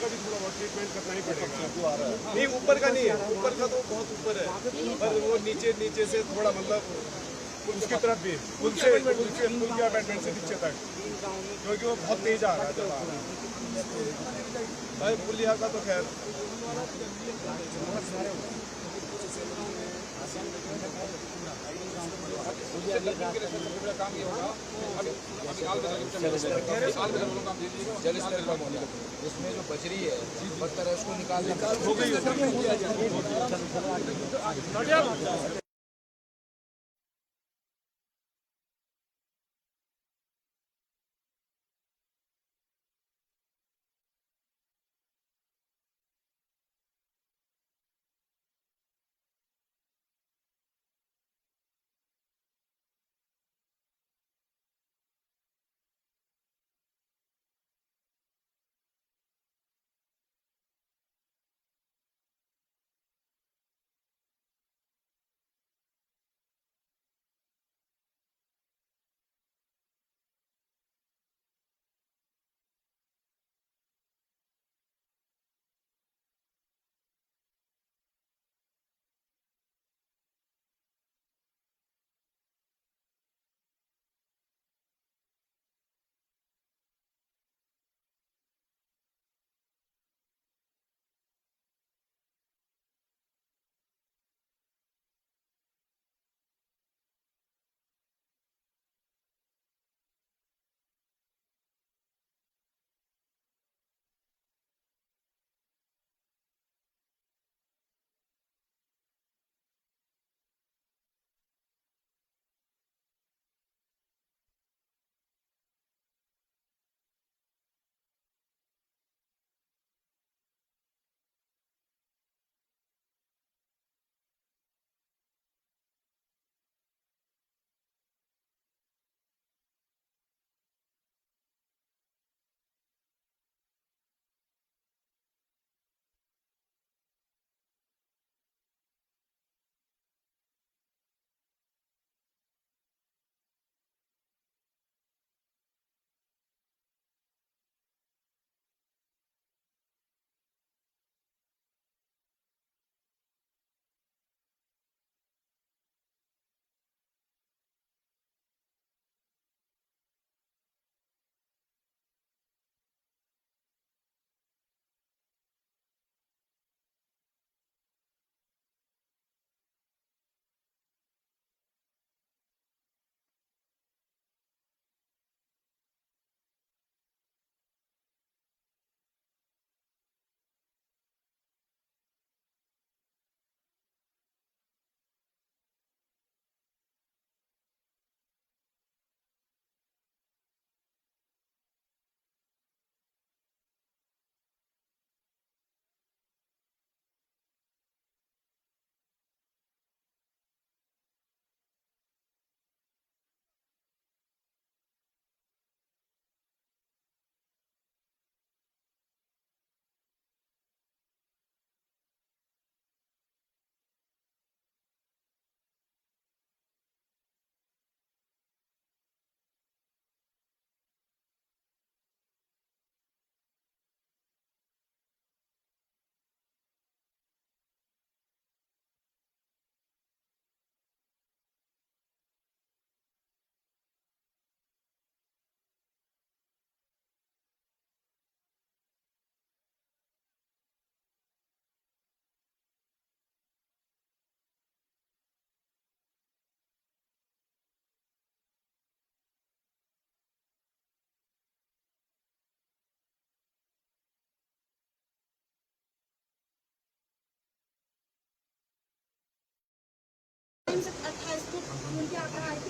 का भी थोड़ा बहुत ट्रीटमेंट करना ही पड़ेगा। नहीं ऊपर का नहीं है, ऊपर का तो बहुत ऊपर है, पर वो नीचे से थोड़ा मतलब उसकी तरफ भी पुल के अबैटमेंट से नीचे तक, क्योंकि वो बहुत तेज आ रहा है भाई। पुलिया का तो खैर काम ये होगा। उसमें जो बजरी है पत्थर है उसको निकालना हो गई।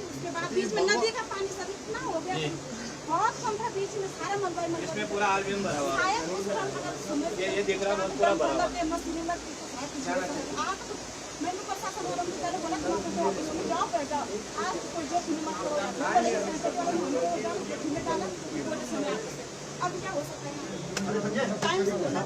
उसके बाद बीच में नदी का पानी सब इतना हो गया, बहुत कम था, बीच में सारा मलबा इसमें पूरा आलबम भरा हुआ है। ये दिख रहा है पूरा भरा हुआ है। मैंने प्रशासन वालों को बोला कि उसमें जाओ बैठ जाओ, आप कोई जोश नहीं मत करो, अब क्या हो सकता है, टाइम से बोला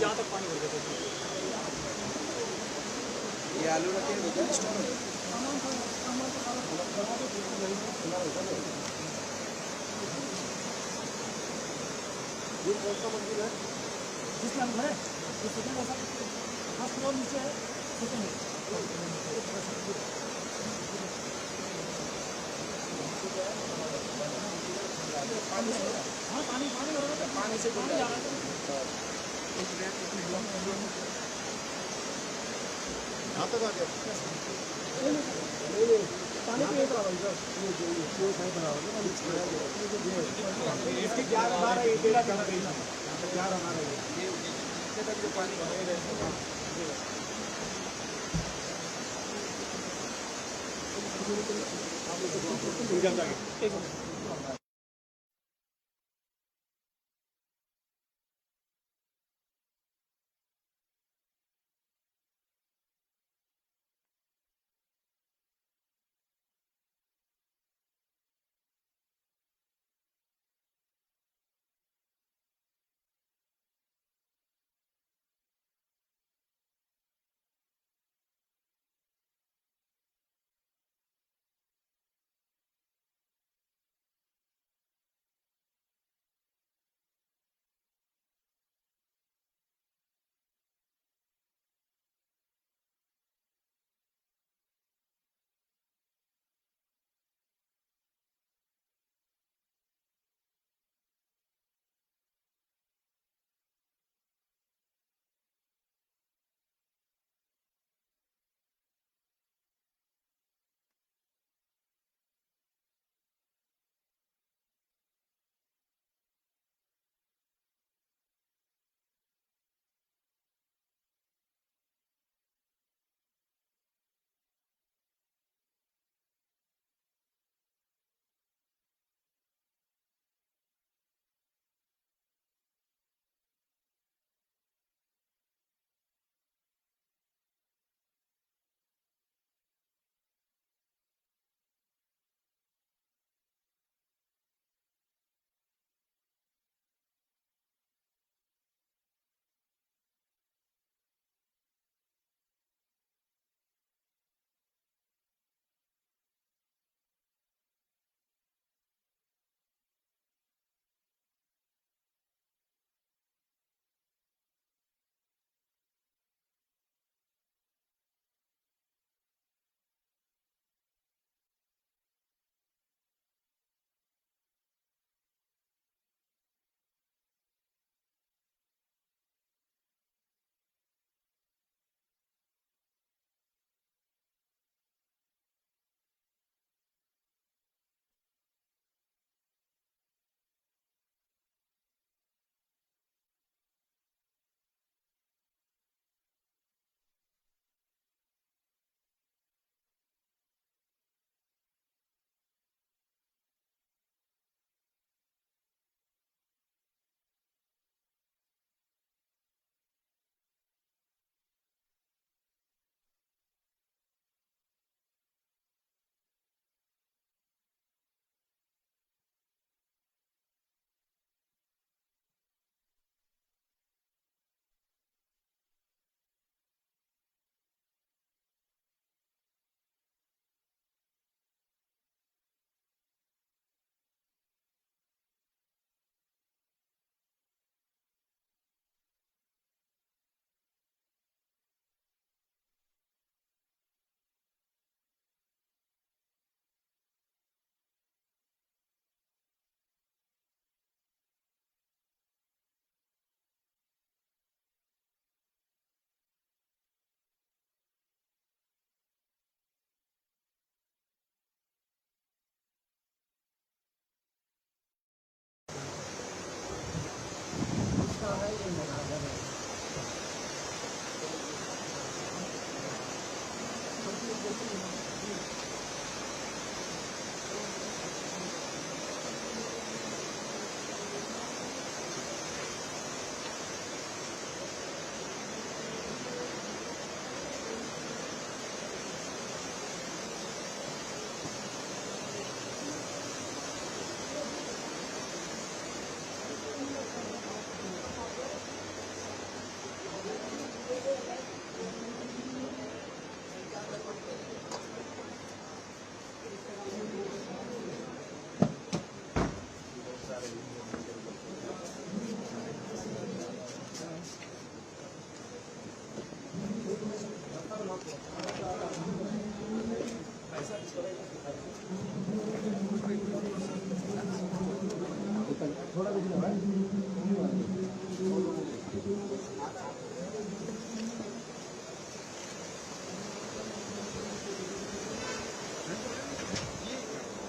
यहाँ तक पानी भर गया था। ये आलू रखे हैं स्टोर में। ये कौन सा मंदिर है जिसमें हम हैं? ये सेकंड ऐसा फर्स्ट फ्लोर नीचे है, सेकंड है। हाँ पानी पानी हो रहा है, पानी से पानी आ रहा है। यहाँ तक आ गया। पानी पे एक भाई साहब, ये सही बना हुआ है। इसकी क्या बना रहा है? ये तेरा क्या रही है? क्या बना रहा है? ये तक जो पानी भरे एक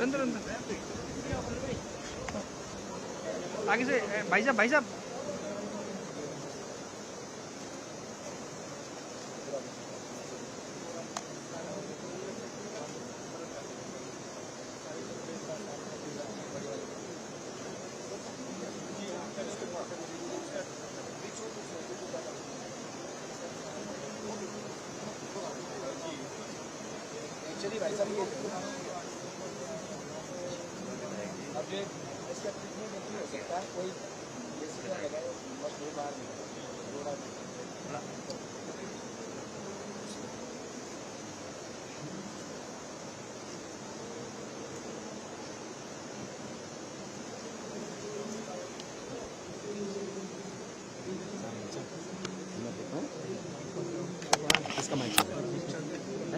अंदर अंदर आगे से भाई साहब भाई साहब एक्चुअली भाई साहब ये अब ये इसका ट्रीटमेंट नहीं हो सकता कोई जैसे क्या लगाए बस दो बार इसका माइक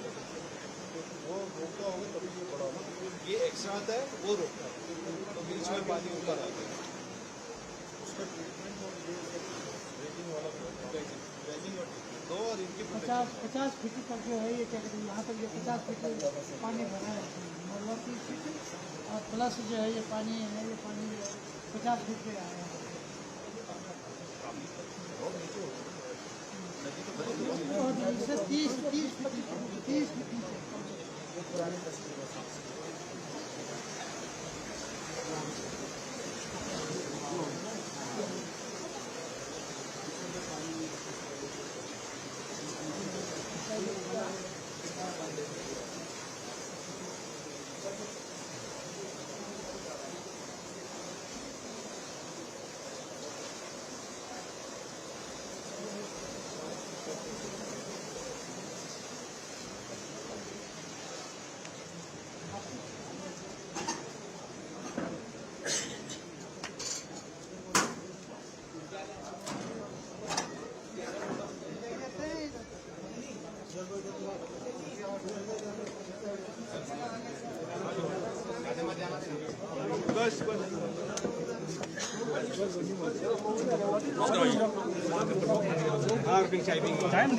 वो रोकता होगा तभी वो बड़ा होगा, ये एक्स्ट्रा आता है वो रोकता है, तो बीच में पानी ऊपर आता है उसका ट्रीटमेंट और ये रेटिंग वाला ड्रेजिंग और दो और इनकी 50 फीट तक जो है ये क्या कहते हैं यहाँ तक ये 50 फीट पानी भरा है और 30 फीट और प्लस जो है ये पानी 50 फीट पे आया है। और इससे 30 फीट पुरानी टाइम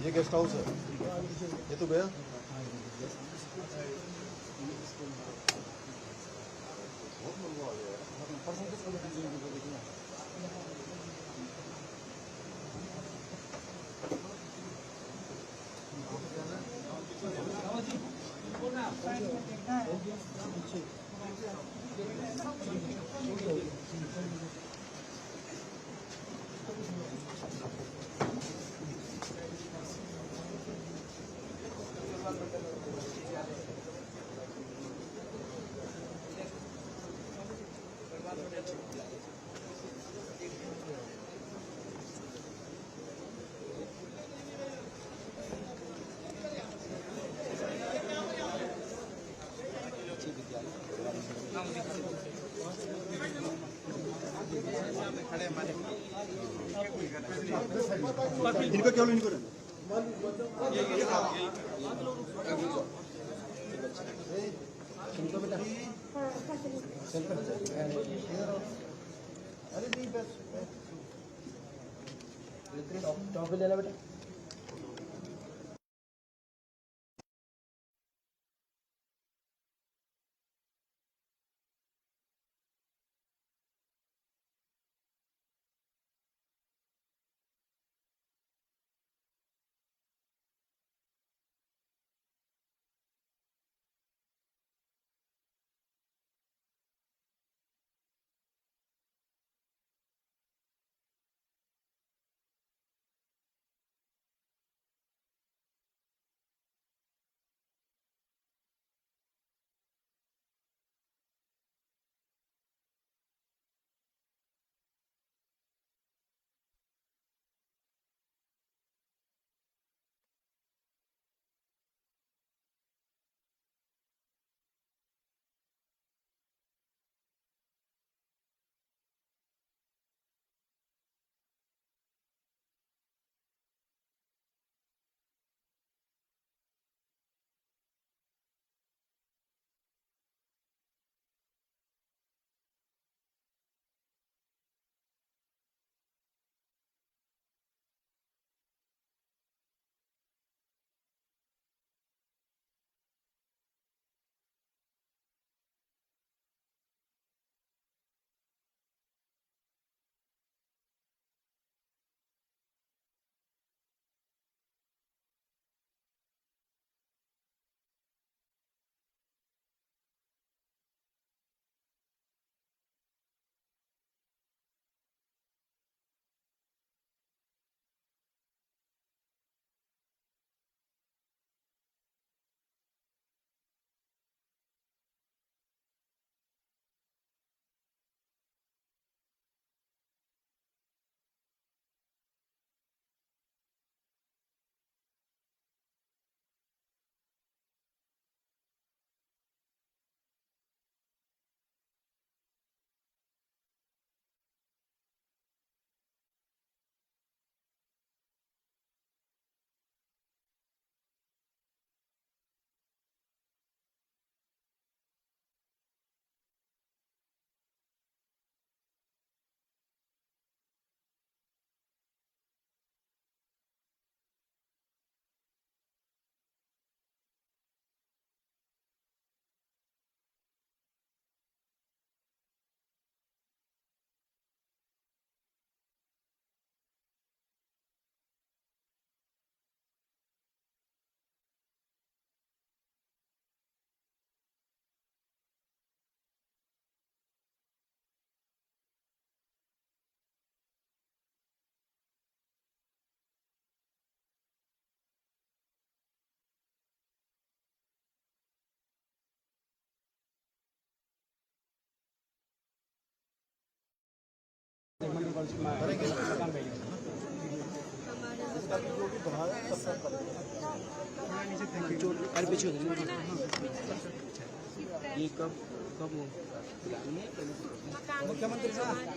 ये गेस्ट हाउस है, ये तो गया। इनका क्या इनको अरे नहीं बस टॉप ले ला बेटा।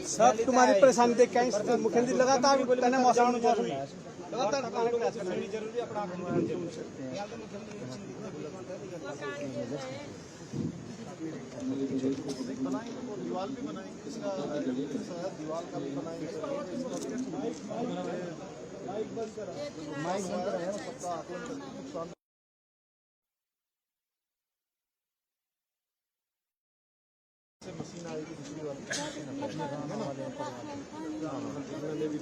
सब तुम्हारी परेशानी देख के मुख्यमंत्री लगातार कहने मौसम लगातार दीवार भी बनाएंगे, इसका दीवार का भी बनाएंगे। माइक बंद करा है सबका आकलन नुकसान मशीन आएगी दूसरी वाली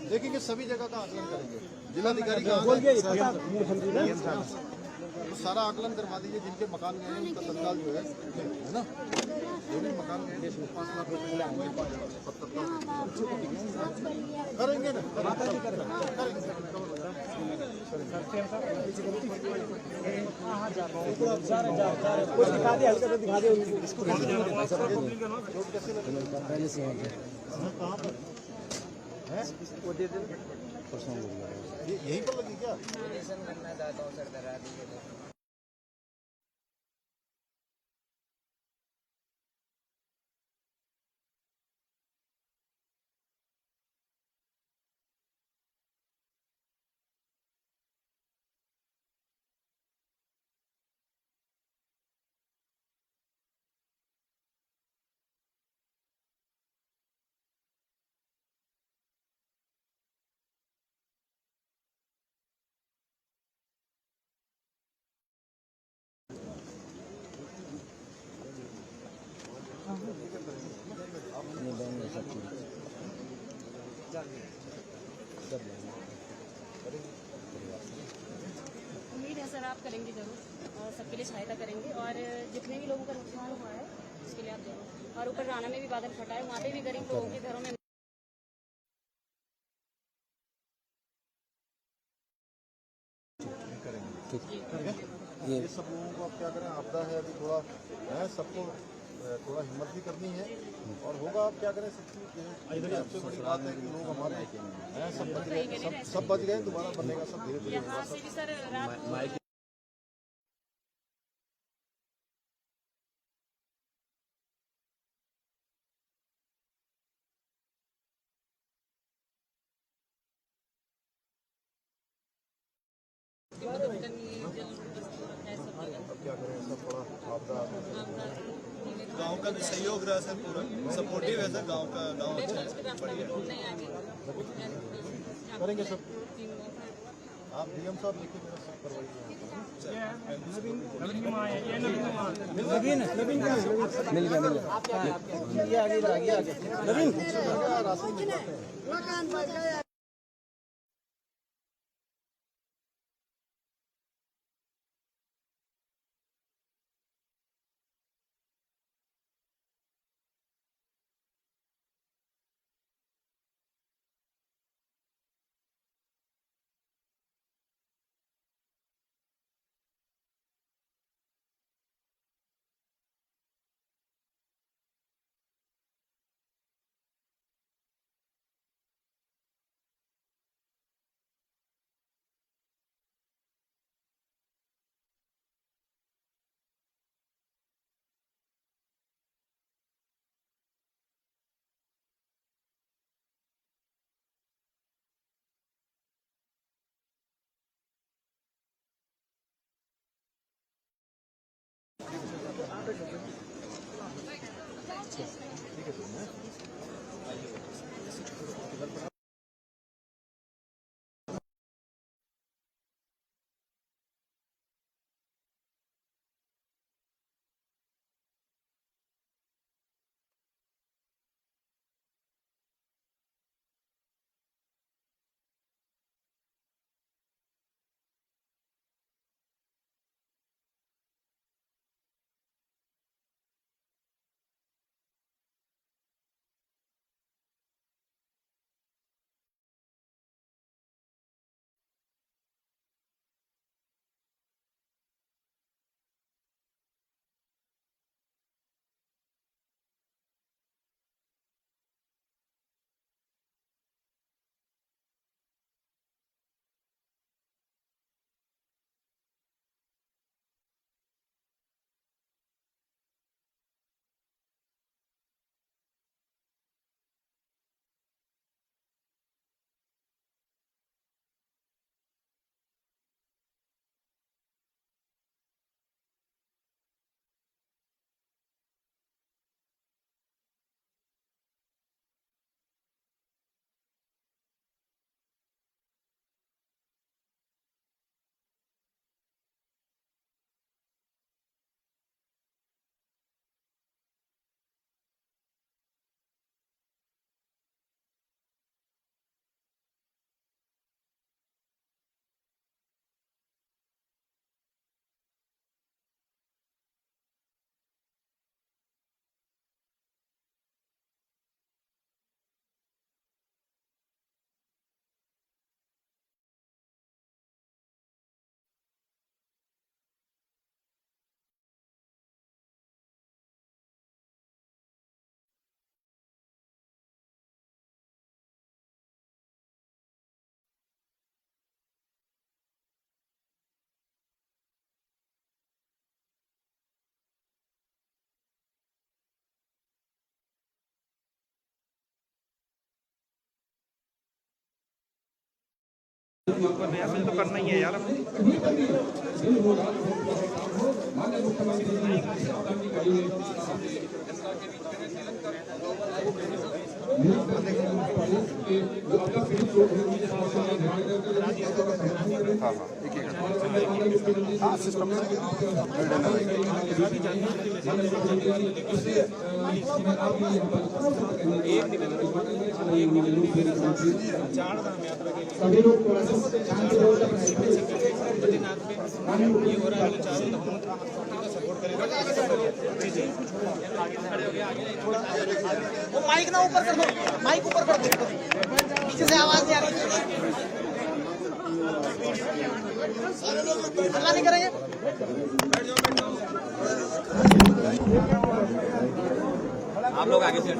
देखेंगे सभी जगह का आकलन करेंगे जिलाधिकारी का तो सारा आकलन करवा दीजिए जिनके मकान गए हैं उनका तत्काल जो है ना जो भी मकान गए हैं 5 लाख रुपए करेंगे ना दिखा दे हल्का दिखा दे इसको पहले से कहाँ पर है वो दे दे यहीं पर लगी क्या करना चाहता हूँ सर करा दीजिए उम्मीद है सर आप करेंगे जरूर और सबके लिए सहायता करेंगे और जितने भी लोगों का नुकसान हुआ है उसके लिए आप जरूर और ऊपर राना में भी बादल फटा है वहाँ पे भी गरीब लोगों के घरों में ये सब लोगों को अब क्या करें आपदा है अभी थोड़ा है सबको थोड़ा हिम्मत भी करनी है और होगा अब क्या करें सबसे बड़ी बात है कि लोग हमारे हैं सब बच गए सब बच गए दोबारा बनेगा सब धीरे धीरे यहाँ से भी सर रात क्या करें सब थोड़ा आपदा गांव का भी सहयोग रहा सर पूरा सपोर्टिव है सर गांव का गांव अच्छा है बढ़िया करेंगे सब आप डीएम साहब लिखिए मेरा सब करवाइए नवीन क्या मिल गया आगे नवीन राशि कुछ तो करना ही है यार। हाँ सिस्टम सभी लोग थोड़ा सा शांति हो वो माइक ना ऊपर कर दो, माइक ऊपर कर दो, पीछे से आवाज नहीं आ रही। हल्ला नहीं करेंगे। आप लोग आगे से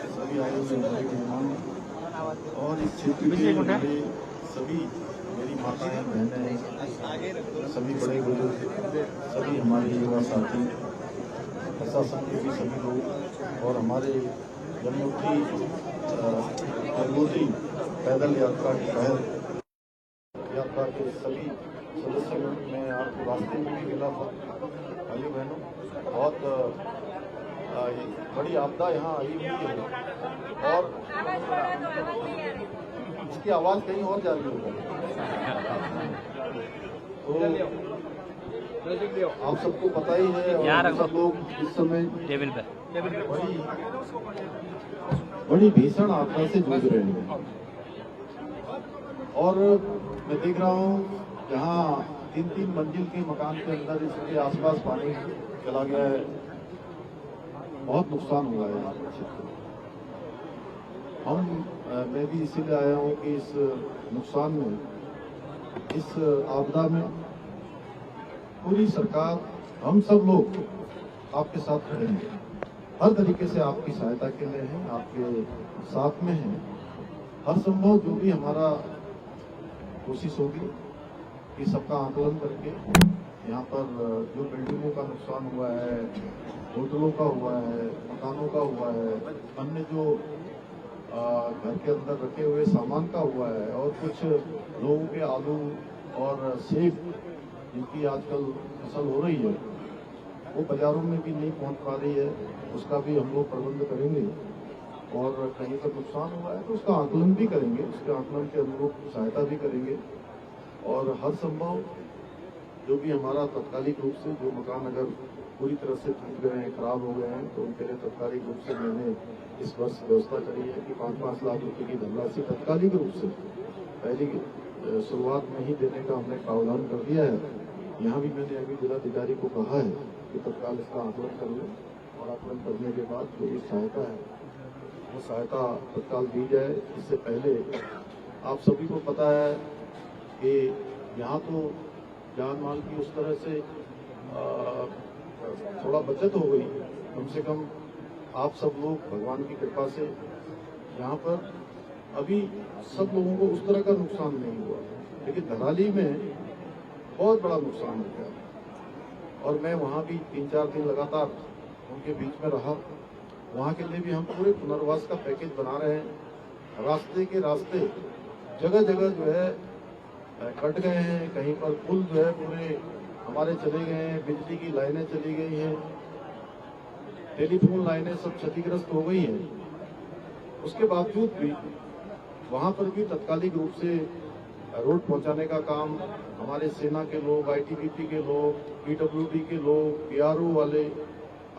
सभी आए हुए मेहमान और इस क्षेत्र के सभी मेरी माताएं बहनें, सभी बड़े बुजुर्ग, सभी हमारे युवा साथी, प्रशासन के भी सभी लोग और हमारे जन्मोत्सवी पैदल यात्रा की पहल यात्रा के सभी सदस्यों में आपको रास्ते में भी मिला था। भाइयों बहनों, बहुत बड़ी आपदा यहाँ आई हुई है और इसकी आवाज कहीं और जा रही होगी। तो आप सबको पता ही है और सब लोग इस समय टेबल पे बड़ी भीषण आपदा से जूझ रहे हैं। और मैं देख रहा हूँ जहाँ 3-3 मंजिल के मकान के अंदर इसके आसपास पानी चला गया है, बहुत नुकसान हुआ है यहाँ पर क्षेत्र में। मैं भी इसीलिए आया हूँ कि इस नुकसान में, इस आपदा में पूरी सरकार, हम सब लोग आपके साथ खड़े हैं, हर तरीके से आपकी सहायता के लिए हैं, आपके साथ में हैं। हर संभव जो भी हमारा कोशिश होगी कि सबका आकलन करके यहाँ पर जो बिल्डिंगों का नुकसान हुआ है, होटलों का हुआ है, मकानों का हुआ है, अन्य जो घर के अंदर रखे हुए सामान का हुआ है और कुछ लोगों के आलू और सेब जिनकी आजकल फसल हो रही है वो बाजारों में भी नहीं पहुंच पा रही है, उसका भी हम लोग प्रबंध करेंगे। और कहीं पर नुकसान हुआ है तो उसका आकलन भी करेंगे, उसके आकलन के अनुरूप सहायता भी करेंगे। और हर संभव जो भी हमारा तत्कालिक रूप से जो मकान अगर पूरी तरह से टूट गए हैं, खराब हो गए हैं, तो उनके लिए तत्कालिक रूप से मैंने इस वर्ष व्यवस्था करी है कि 5-5 लाख रुपए की धनराशि तत्कालिक रूप से पहली शुरुआत में ही देने का हमने प्रावधान कर दिया है। यहाँ भी मैंने अभी जिलाधिकारी को कहा है कि तत्काल इसका आकलन कर लें और आकलन करने के बाद जो भी सहायता है वो सहायता तत्काल दी जाए। इससे पहले आप सभी को पता है कि यहाँ तो जान माल की उस तरह से थोड़ा बचत हो गई, कम से कम आप सब लोग भगवान की कृपा से यहाँ पर अभी सब लोगों को उस तरह का नुकसान नहीं हुआ, लेकिन धराली में बहुत बड़ा नुकसान हो गया। और मैं वहाँ भी 3-4 दिन लगातार उनके बीच में रहा। वहाँ के लिए भी हम पूरे पुनर्वास का पैकेज बना रहे हैं। रास्ते के रास्ते जगह जगह जो है कट गए हैं, कहीं पर पुल जो है पूरे हमारे चले गए हैं, बिजली की लाइनें चली गई हैं, टेलीफोन लाइनें सब क्षतिग्रस्त हो गई हैं। उसके बावजूद भी वहाँ पर भी तत्कालिक रूप से रोड पहुंचाने का काम हमारे सेना के लोग, आईटीबीपी के लोग, पीडब्ल्यूडी के लोग, पीआरओ वाले,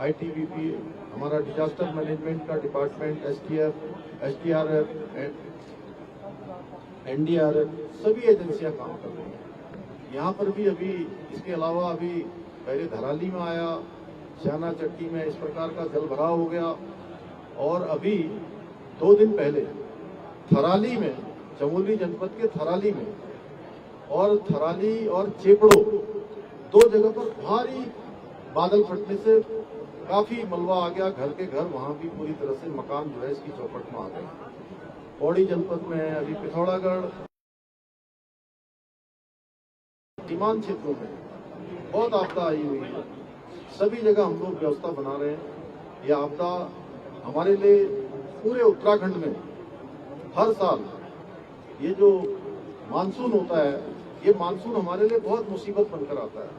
आईटीबीपी, हमारा डिजास्टर मैनेजमेंट का डिपार्टमेंट, एसटीएफ, एसडीआरएफ, एनडीआरएफ, सभी एजेंसियां काम कर रही हैं। यहाँ पर भी अभी इसके अलावा अभी पहले धराली में आया, श्याना चट्टी में इस प्रकार का जल भराव हो गया और अभी 2 दिन पहले थराली में, चमोली जनपद के थराली में और थराली और चेपड़ो 2 जगह पर भारी बादल फटने से काफी मलबा आ गया। घर के घर वहां भी पूरी तरह से मकान जो है इसकी चौपट में आ गए। पौड़ी जनपद में अभी पिथौरागढ़, सीमांत क्षेत्रों में बहुत आपदा आई हुई है, सभी जगह हम लोग व्यवस्था बना रहे हैं। ये आपदा हमारे लिए पूरे उत्तराखंड में हर साल ये जो मानसून होता है, ये मानसून हमारे लिए बहुत मुसीबत बनकर आता है।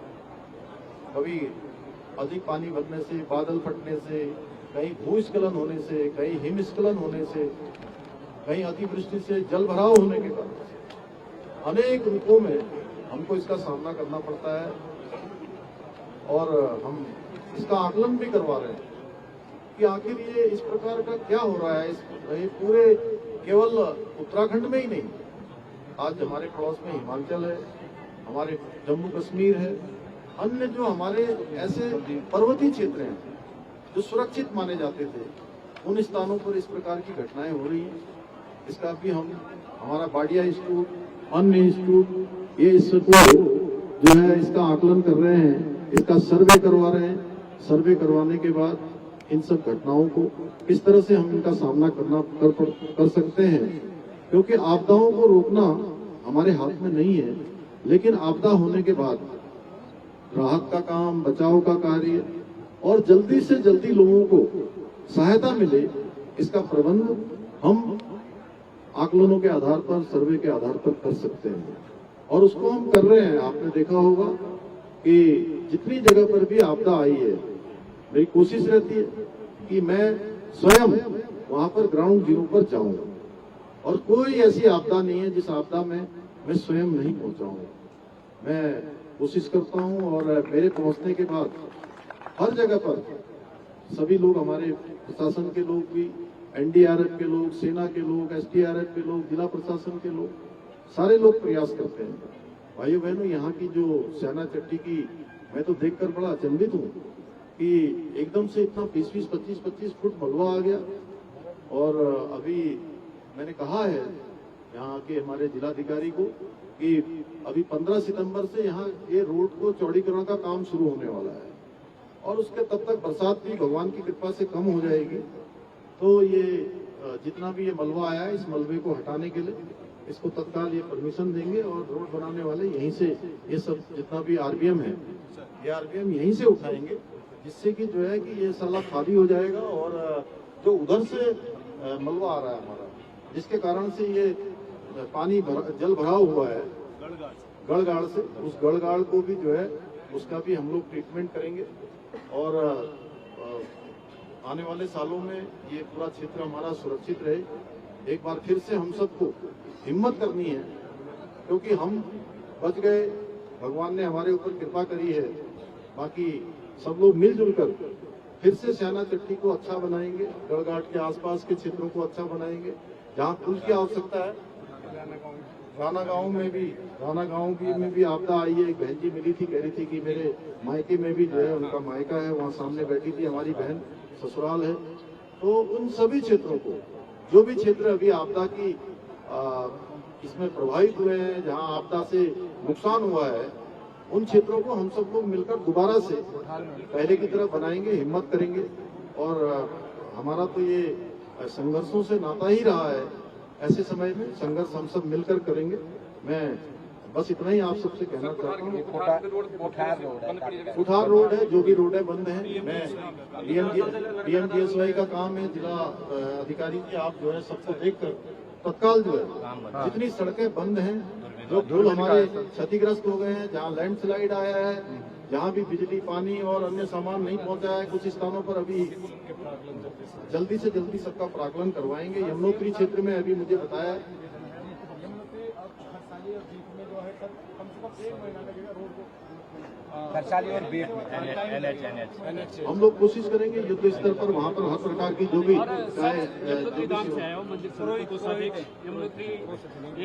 कभी अधिक पानी भरने से, बादल फटने से, कहीं भूस्खलन होने से, कहीं हिमस्खलन होने से, कहीं अतिवृष्टि से, जल भराव होने के कारण अनेक रूपों में हमको इसका सामना करना पड़ता है। और हम इसका आकलन भी करवा रहे हैं कि आखिर ये इस प्रकार का क्या हो रहा है। ये पूरे केवल उत्तराखंड में ही नहीं, आज हमारे पड़ोस में हिमाचल है, हमारे जम्मू कश्मीर है, अन्य जो हमारे ऐसे पर्वतीय क्षेत्र हैं जो सुरक्षित माने जाते थे, उन स्थानों पर इस प्रकार की घटनाएं हो रही हैं। इसका भी हम हमारा बाडिया इंस्टीट्यूट, अन्य इंस्टीट्यूट ये इसको जो है इसका आकलन कर रहे हैं, इसका सर्वे करवा रहे हैं। सर्वे करवाने के बाद इन सब घटनाओं को किस तरह से हम इनका सामना कर सकते हैं, क्योंकि आपदाओं को रोकना हमारे हाथ में नहीं है, लेकिन आपदा होने के बाद राहत का काम, बचाव का कार्य और जल्दी से जल्दी लोगों को सहायता मिले, इसका प्रबंध हम आकलनों के आधार पर, सर्वे के आधार पर कर सकते हैं और उसको हम कर रहे हैं। आपने देखा होगा कि जितनी जगह पर भी आपदा आई है, मेरी कोशिश रहती है कि मैं स्वयं वहां पर ग्राउंड जीरो पर जाऊं और कोई ऐसी आपदा नहीं है जिस आपदा में मैं स्वयं नहीं पहुंचा हूं। मैं कोशिश करता हूं और मेरे पहुंचने के बाद हर जगह पर सभी लोग, हमारे प्रशासन के लोग भी, एनडीआरएफ के लोग, सेना के लोग, एसडीआरएफ के लोग, जिला प्रशासन के लोग, सारे लोग प्रयास करते हैं। भाइयों बहनों, यहाँ की जो सेना चट्टी की, मैं तो देखकर बड़ा अचंभित हूँ कि एकदम से इतना 20-20, 25-25 फुट मलबा आ गया। और अभी मैंने कहा है यहाँ के हमारे जिलाधिकारी को कि अभी 15 सितंबर से यहाँ ये रोड को चौड़ीकरण का काम शुरू होने वाला है और उसके तब तक बरसात भी भगवान की कृपा से कम हो जाएगी। तो ये जितना भी ये मलबा आया है, इस मलबे को हटाने के लिए इसको तत्काल ये परमिशन देंगे और रोड बनाने वाले यहीं से ये सब जितना भी आरबीएम है, ये आरबीएम यहीं से उठाएंगे, जिससे कि जो है कि ये साला खाली हो जाएगा। और जो उधर से मलबा आ रहा है हमारा, जिसके कारण से ये पानी जल भराव हुआ है गढ़गाड़ से, उस गढ़गाड़ को भी जो है उसका भी हम लोग ट्रीटमेंट करेंगे। और आने वाले सालों में ये पूरा क्षेत्र हमारा सुरक्षित रहे। एक बार फिर से हम सबको हिम्मत करनी है, क्योंकि हम बच गए, भगवान ने हमारे ऊपर कृपा करी है। बाकी सब लोग मिलजुल कर फिर से स्याना चट्टी को अच्छा बनाएंगे, गढ़घाट के आसपास के क्षेत्रों को अच्छा बनाएंगे। जहाँ पुल की आवश्यकता है, राना गांव में भी आपदा आई है। एक बहन जी मिली थी, कह रही थी कि मेरे मायके में भी जो है, उनका मायका है वहाँ सामने बैठी थी, हमारी बहन ससुराल है। तो उन सभी क्षेत्रों को, जो भी क्षेत्र अभी आपदा की इसमें प्रभावित हुए हैं, जहाँ आपदा से नुकसान हुआ है, उन क्षेत्रों को हम सब लोग मिलकर दोबारा से पहले की तरह बनाएंगे, हिम्मत करेंगे। और हमारा तो ये संघर्षों से नाता ही रहा है, ऐसे समय में संघर्ष हम सब मिलकर करेंगे। मैं बस इतना ही आप सबसे कहना चाहता हूँ। उठार रोड है, जो भी रोड है बंद है। मैं डीएमजीएसवाई का काम है, जिला अधिकारी जी आप जो है सबको देखकर तत्काल जो है जितनी सड़कें बंद हैं, जो पुल हमारे क्षतिग्रस्त हो गए हैं, जहाँ लैंडस्लाइड आया है, जहाँ भी बिजली, पानी और अन्य सामान नहीं पहुंचा है, कुछ स्थानों पर अभी जल्दी से जल्दी सबका प्राकलन करवाएंगे। यमुनोत्री क्षेत्र में अभी मुझे बताया खरसाली और बीट में हम लोग कोशिश करेंगे युद्ध स्तर पर वहाँ पर हर प्रकार की जो भी यमुनोत्री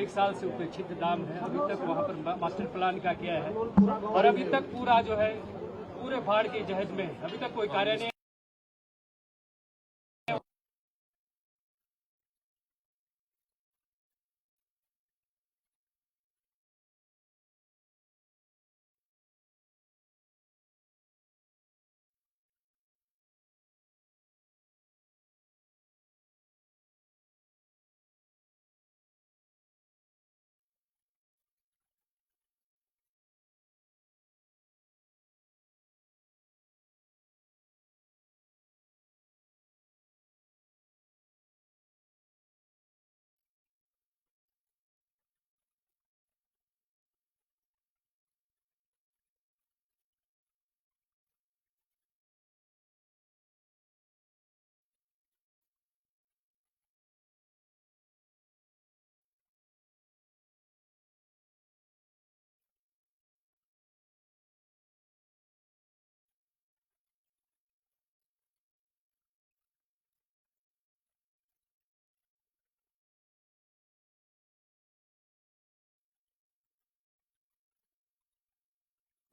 1 साल से उपेक्षित दाम है। अभी तक वहाँ पर मास्टर प्लान का किया है और अभी तक पूरा जो है पूरे बाढ़ के जहद में अभी तक कोई कार्य नहीं।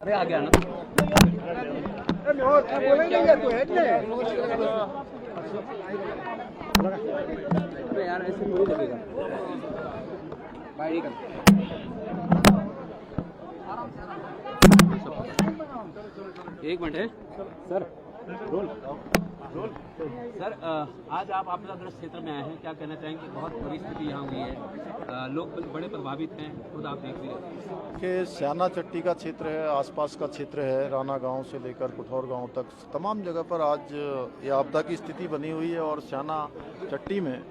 अरे आ गया ना यार ऐसे नहीं लगेगा एक मिनट है सर सर आज आप आपदाग्रस्त क्षेत्र में आए हैं, क्या कहना चाहेंगे? बहुत बुरी स्थिति यहाँ हुई है, लोग बड़े प्रभावित हैं, खुद आप देख लीजिए कि स्याना चट्टी का क्षेत्र है, आसपास का क्षेत्र है, राना गांव से लेकर कुठौर गांव तक तमाम जगह पर आज ये आपदा की स्थिति बनी हुई है। और स्याना चट्टी में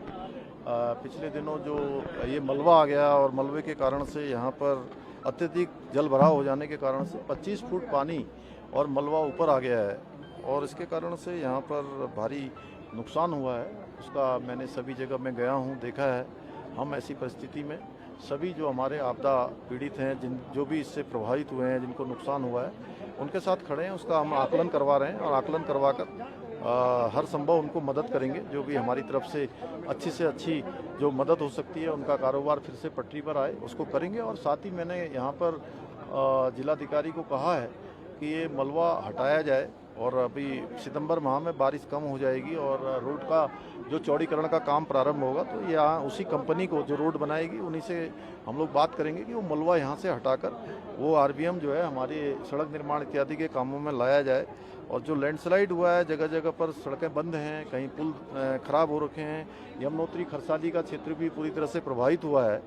पिछले दिनों जो ये मलबा आ गया और मलबे के कारण से यहाँ पर अत्यधिक जल भराव हो जाने के कारण से 25 फुट पानी और मलबा ऊपर आ गया है और इसके कारण से यहाँ पर भारी नुकसान हुआ है। उसका मैंने सभी जगह में गया हूँ, देखा है। हम ऐसी परिस्थिति में सभी जो हमारे आपदा पीड़ित हैं, जो भी इससे प्रभावित हुए हैं, जिनको नुकसान हुआ है, उनके साथ खड़े हैं। उसका हम आकलन करवा रहे हैं और आकलन करवाकर हर संभव उनको मदद करेंगे। जो भी हमारी तरफ से अच्छी जो मदद हो सकती है, उनका कारोबार फिर से पटरी पर आए, उसको करेंगे। और साथ ही मैंने यहाँ पर जिलाधिकारी को कहा है कि ये मलबा हटाया जाए और अभी सितंबर माह में बारिश कम हो जाएगी और रोड का जो चौड़ीकरण का काम प्रारंभ होगा तो यहाँ उसी कंपनी को जो रोड बनाएगी उन्हीं से हम लोग बात करेंगे कि वो मलबा यहाँ से हटाकर वो आरबीएम जो है हमारे सड़क निर्माण इत्यादि के कामों में लाया जाए। और जो लैंडस्लाइड हुआ है, जगह जगह पर सड़कें बंद हैं, कहीं पुल खराब हो रखे हैं, यमुनोत्री खरसाली का क्षेत्र भी पूरी तरह से प्रभावित हुआ है।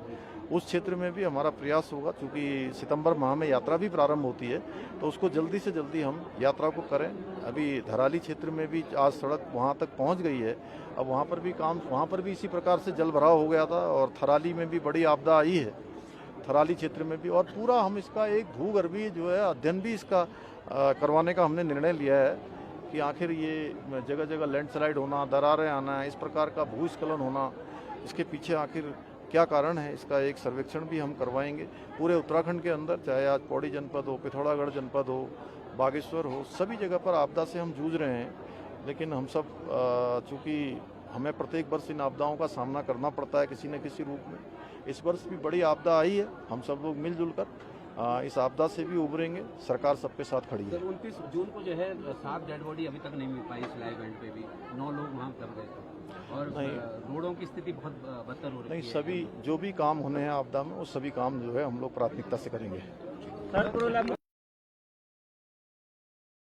उस क्षेत्र में भी हमारा प्रयास होगा, क्योंकि सितंबर माह में यात्रा भी प्रारंभ होती है, तो उसको जल्दी से जल्दी हम यात्रा को करें। अभी धराली क्षेत्र में भी आज सड़क वहां तक पहुंच गई है, अब वहां पर भी काम, वहां पर भी इसी प्रकार से जल भराव हो गया था और थराली में भी बड़ी आपदा आई है, थराली क्षेत्र में भी। और पूरा हम इसका एक भूगर्भीय जो है अध्ययन भी इसका करवाने का हमने निर्णय लिया है कि आखिर ये जगह जगह लैंडस्लाइड होना, दरारें आना, इस प्रकार का भूस्खलन होना, इसके पीछे आखिर क्या कारण है, इसका एक सर्वेक्षण भी हम करवाएंगे। पूरे उत्तराखंड के अंदर, चाहे आज पौड़ी जनपद हो, पिथौरागढ़ जनपद हो, बागेश्वर हो, सभी जगह पर आपदा से हम जूझ रहे हैं। लेकिन हम सब चूँकि हमें प्रत्येक वर्ष इन आपदाओं का सामना करना पड़ता है किसी न किसी रूप में, इस वर्ष भी बड़ी आपदा आई है। हम सब लोग मिलजुल कर इस आपदा से भी उभरेंगे। सरकार सबके साथ खड़ी है। 29 जून को जो है 7 डेड बॉडी अभी तक नहीं मिल पाई, इस लाइव इवेंट पे भी 9 लोग वहाँ कर गए और रोडों की स्थिति बहुत बदतर हो रही है। नहीं, सभी जो भी काम होने हैं आपदा में, वो सभी काम जो है हम लोग प्राथमिकता से करेंगे।